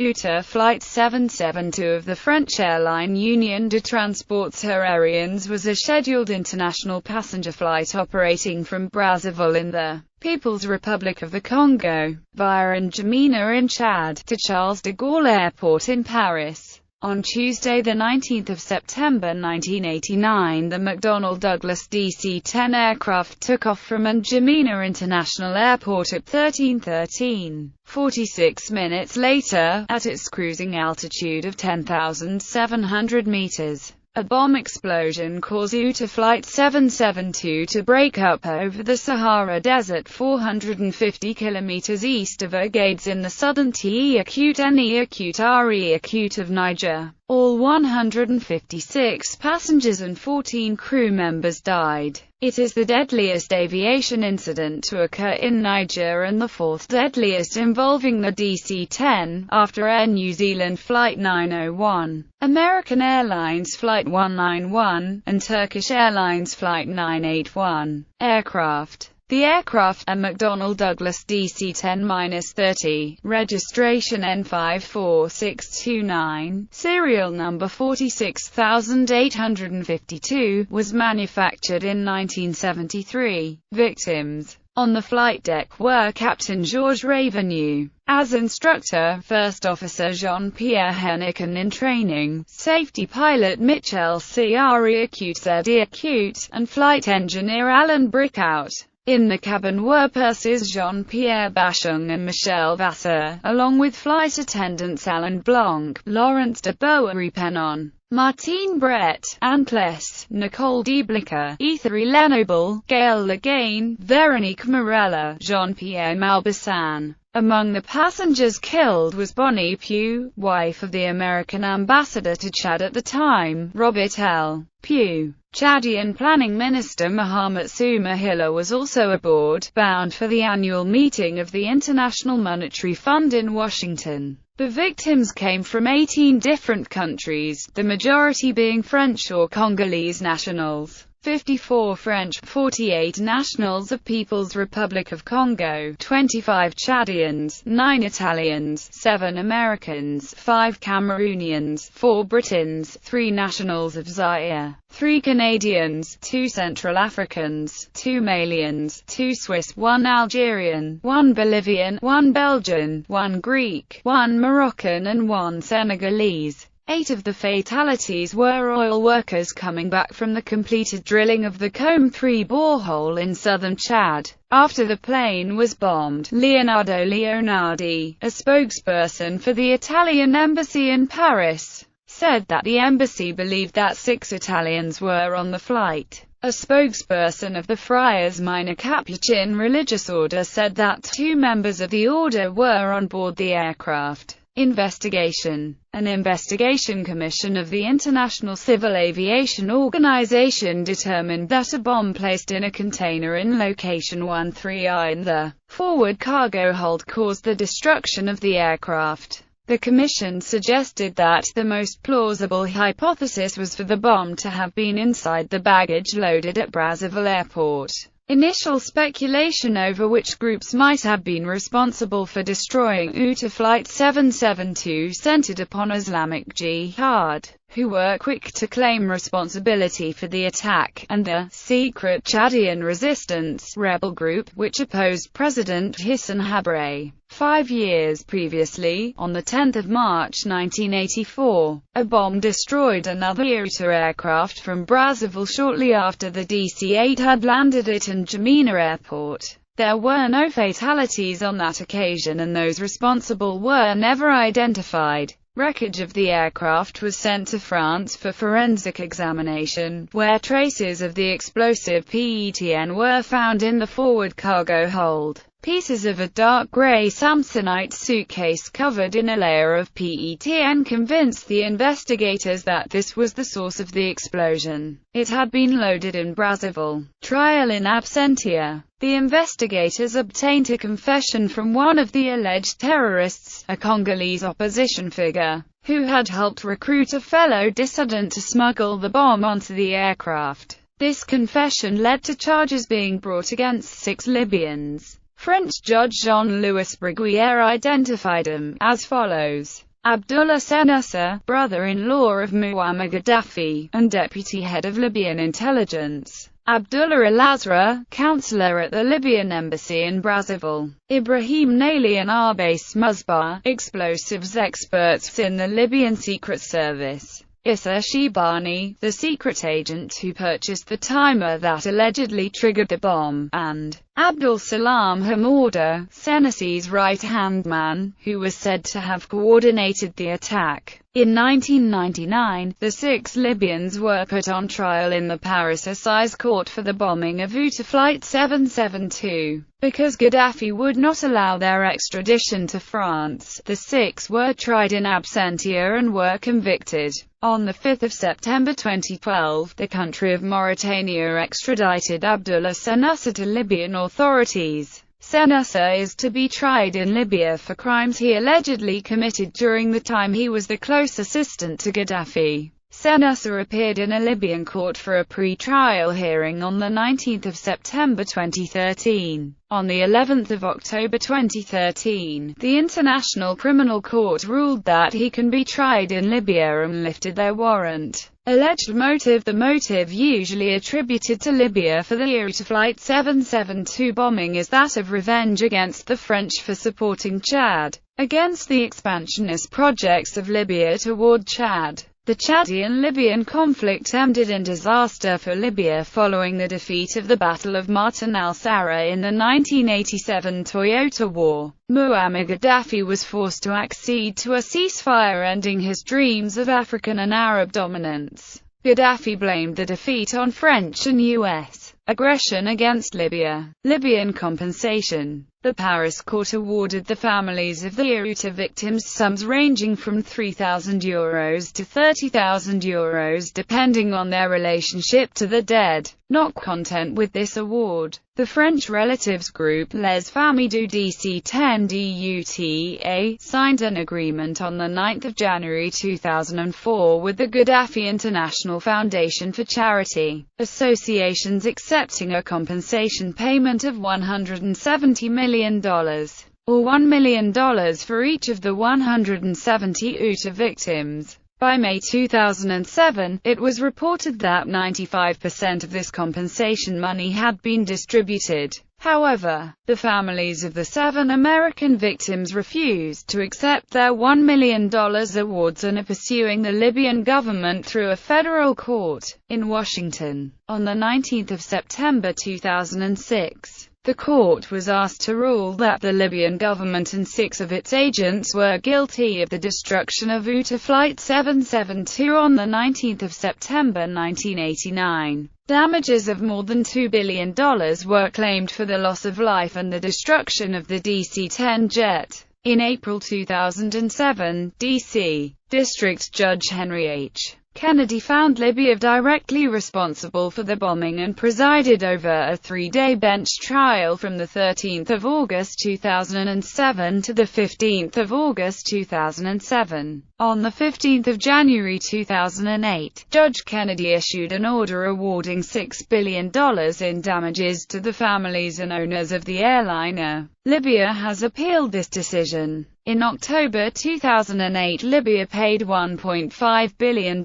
UTA Flight 772 of the French airline Union de Transports Aériens was a scheduled international passenger flight operating from Brazzaville in the People's Republic of the Congo, via N'Djamena in Chad, to Charles de Gaulle Airport in Paris. On Tuesday, 19 September 1989, the McDonnell Douglas DC-10 aircraft took off from N'Djamena International Airport at 13:13. 46 minutes later, at its cruising altitude of 10,700 meters, a bomb explosion caused UTA Flight 772 to break up over the Sahara Desert 450 kilometers east of Agadez in the southern T'Akut of Niger. All 156 passengers and 14 crew members died. It is the deadliest aviation incident to occur in Niger and the fourth deadliest involving the DC-10, after Air New Zealand Flight 901, American Airlines Flight 191, and Turkish Airlines Flight 981. Aircraft. The aircraft, a McDonnell Douglas DC-10-30, registration N54629, serial number 46852, was manufactured in 1973. Victims on the flight deck were Captain Georges Raveneau, as instructor, First Officer Jean-Pierre Hennequin in training, Safety Pilot Michel Acute, and Flight Engineer Alain Bricout. In the cabin were purses Jean-Pierre Bachung and Michel Vasseur, along with flight attendants Alain Blanc, Laurence de Boisy-Pennon, Martine Brett, Antles, Nicole Deblica, Ether Lenoble, Gail Legain, Veronique Morella, Jean-Pierre Malbassan. Among the passengers killed was Bonnie Pugh, wife of the American ambassador to Chad at the time, Robert L. Pugh. Chadian Planning Minister Mahamat Soumahila was also aboard, bound for the annual meeting of the International Monetary Fund in Washington. The victims came from 18 different countries, the majority being French or Congolese nationals. 54 French, 48 nationals of People's Republic of Congo, 25 Chadians, 9 Italians, 7 Americans, 5 Cameroonians, 4 Britons, 3 nationals of Zaire, 3 Canadians, 2 Central Africans, 2 Malians, 2 Swiss, 1 Algerian, 1 Bolivian, 1 Belgian, 1 Greek, 1 Moroccan and 1 Senegalese. 8 of the fatalities were oil workers coming back from the completed drilling of the Combe 3 borehole in southern Chad. After the plane was bombed, Leonardo Leonardi, a spokesperson for the Italian embassy in Paris, said that the embassy believed that 6 Italians were on the flight. A spokesperson of the Friars Minor Capuchin religious order said that 2 members of the order were on board the aircraft. Investigation. An investigation commission of the International Civil Aviation Organization determined that a bomb placed in a container in location 13I in the forward cargo hold caused the destruction of the aircraft. The commission suggested that the most plausible hypothesis was for the bomb to have been inside the baggage loaded at Brazzaville Airport. Initial speculation over which groups might have been responsible for destroying UTA Flight 772 centered upon Islamic Jihad, who were quick to claim responsibility for the attack, and the secret Chadian Resistance rebel group, which opposed President Hissène Habré. 5 years previously, on 10 March 1984, a bomb destroyed another UTA aircraft from Brazzaville shortly after the DC-8 had landed at N'Djamena Airport. There were no fatalities on that occasion and those responsible were never identified. Wreckage of the aircraft was sent to France for forensic examination, where traces of the explosive PETN were found in the forward cargo hold. Pieces of a dark grey Samsonite suitcase covered in a layer of PETN convinced the investigators that this was the source of the explosion. It had been loaded in Brazzaville. Trial in absentia. The investigators obtained a confession from one of the alleged terrorists, a Congolese opposition figure, who had helped recruit a fellow dissident to smuggle the bomb onto the aircraft. This confession led to charges being brought against 6 Libyans. French judge Jean-Louis Bruguière identified him as follows. Abdullah Senussi, brother-in-law of Muammar Gaddafi, and deputy head of Libyan intelligence. Abdullah al-Azra, counselor at the Libyan embassy in Brazzaville. Ibrahim Naili and Arbais Musbar, explosives experts in the Libyan Secret Service. Issa Shibani, the secret agent who purchased the timer that allegedly triggered the bomb, and Abdul Salam Hamouda, Senussi's right-hand man, who was said to have coordinated the attack. In 1999, the 6 Libyans were put on trial in the Paris Assize Court for the bombing of UTA Flight 772. Because Gaddafi would not allow their extradition to France, the 6 were tried in absentia and were convicted. On 5 September 2012, the country of Mauritania extradited Abdullah Senussi to Libyan authorities. Senussi is to be tried in Libya for crimes he allegedly committed during the time he was the close assistant to Gaddafi. Senussi appeared in a Libyan court for a pre-trial hearing on 19 September 2013. On the 11th of October 2013, the International Criminal Court ruled that he can be tried in Libya and lifted their warrant. Alleged motive: the motive usually attributed to Libya for the UTA Flight 772 bombing is that of revenge against the French for supporting Chad, against the expansionist projects of Libya toward Chad. The Chadian-Libyan conflict ended in disaster for Libya following the defeat of the Battle of Martin al-Sara in the 1987 Toyota War. Muammar Gaddafi was forced to accede to a ceasefire, ending his dreams of African and Arab dominance. Gaddafi blamed the defeat on French and U.S. aggression against Libya. Libyan compensation. The Paris court awarded the families of the UTA victims sums ranging from €3,000 to €30,000 depending on their relationship to the dead. Not content with this award, the French relatives group Les Familles du DC-10 DUTA signed an agreement on 9 January 2004 with the Gaddafi International Foundation for Charity. Associations accepting a compensation payment of $170 million, or $1 million for each of the 170 UTA victims. By May 2007, it was reported that 95% of this compensation money had been distributed. However, the families of the 7 American victims refused to accept their $1 million awards and are pursuing the Libyan government through a federal court in Washington. On 19 September 2006, the court was asked to rule that the Libyan government and 6 of its agents were guilty of the destruction of UTA Flight 772 on 19 September 1989. Damages of more than $2 billion were claimed for the loss of life and the destruction of the DC-10 jet. In April 2007, D.C. District Judge Henry H. Kennedy found Libya directly responsible for the bombing and presided over a 3-day bench trial from 13 August 2007 to 15 August 2007. On 15 January 2008, Judge Kennedy issued an order awarding $6 billion in damages to the families and owners of the airliner. Libya has appealed this decision. In October 2008, Libya paid $1.5 billion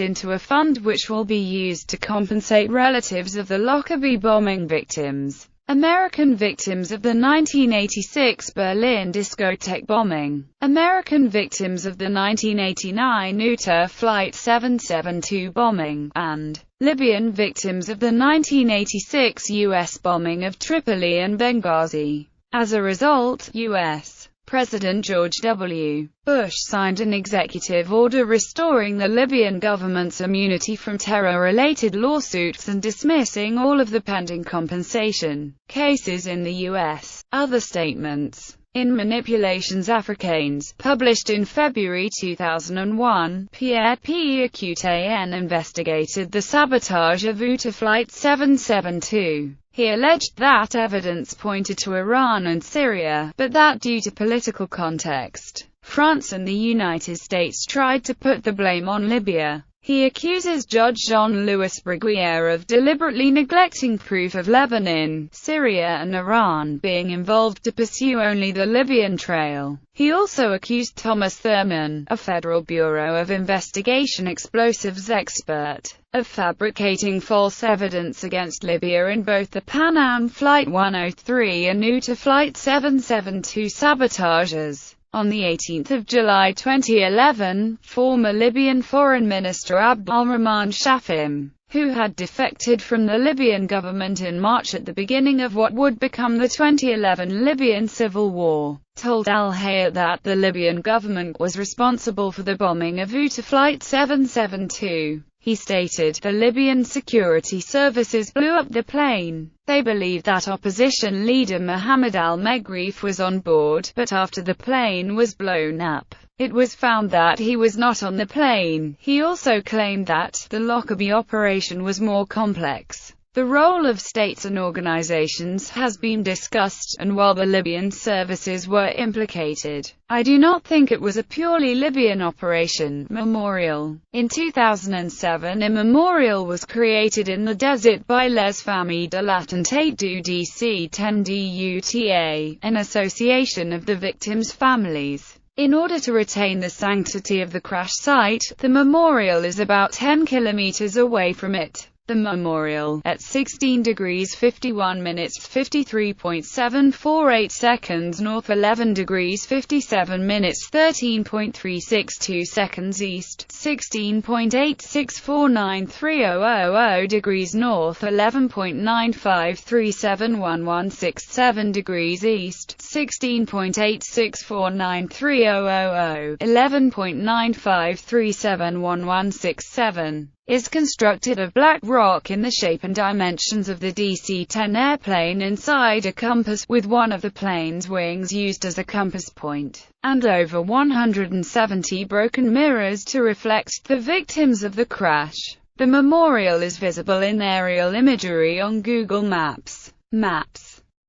into a fund which will be used to compensate relatives of the Lockerbie bombing victims, American victims of the 1986 Berlin discotheque bombing, American victims of the 1989 UTA Flight 772 bombing, and Libyan victims of the 1986 U.S. bombing of Tripoli and Benghazi. As a result, U.S. President George W. Bush signed an executive order restoring the Libyan government's immunity from terror-related lawsuits and dismissing all of the pending compensation cases in the U.S. Other statements. In Manipulations Africaines, published in February 2001, Pierre P. Coutain investigated the sabotage of UTA Flight 772. He alleged that evidence pointed to Iran and Syria, but that due to political context, France and the United States tried to put the blame on Libya. He accuses Judge Jean-Louis Bruguière of deliberately neglecting proof of Lebanon, Syria and Iran being involved to pursue only the Libyan trail. He also accused Thomas Thurman, a Federal Bureau of Investigation explosives expert, of fabricating false evidence against Libya in both the Pan Am Flight 103 and UTA Flight 772 sabotages. On 18 July 2011, former Libyan Foreign Minister Abd al-Rahman Shafim, who had defected from the Libyan government in March at the beginning of what would become the 2011 Libyan civil war, told Al Hayat that the Libyan government was responsible for the bombing of UTA Flight 772. He stated, "The Libyan security services blew up the plane. They believed that opposition leader Mohammed al-Maghrif was on board, but after the plane was blown up, it was found that he was not on the plane." He also claimed that the Lockerbie operation was more complex. The role of states and organizations has been discussed, and while the Libyan services were implicated, I do not think it was a purely Libyan operation. Memorial. In 2007, a memorial was created in the desert by Les Familles de l'Attentat du DC-10 UTA, an association of the victims' families. In order to retain the sanctity of the crash site, the memorial is about 10 kilometers away from it. The memorial, at 16 degrees 51 minutes 53.748 seconds north, 11 degrees 57 minutes 13.362 seconds east, 16.8649300 degrees north, 11.9537116 degrees east, 16.8649300, 11.9537116 is constructed of black rock in the shape and dimensions of the DC-10 airplane inside a compass, with one of the plane's wings used as a compass point, and over 170 broken mirrors to reflect the victims of the crash. The memorial is visible in aerial imagery on Google Maps.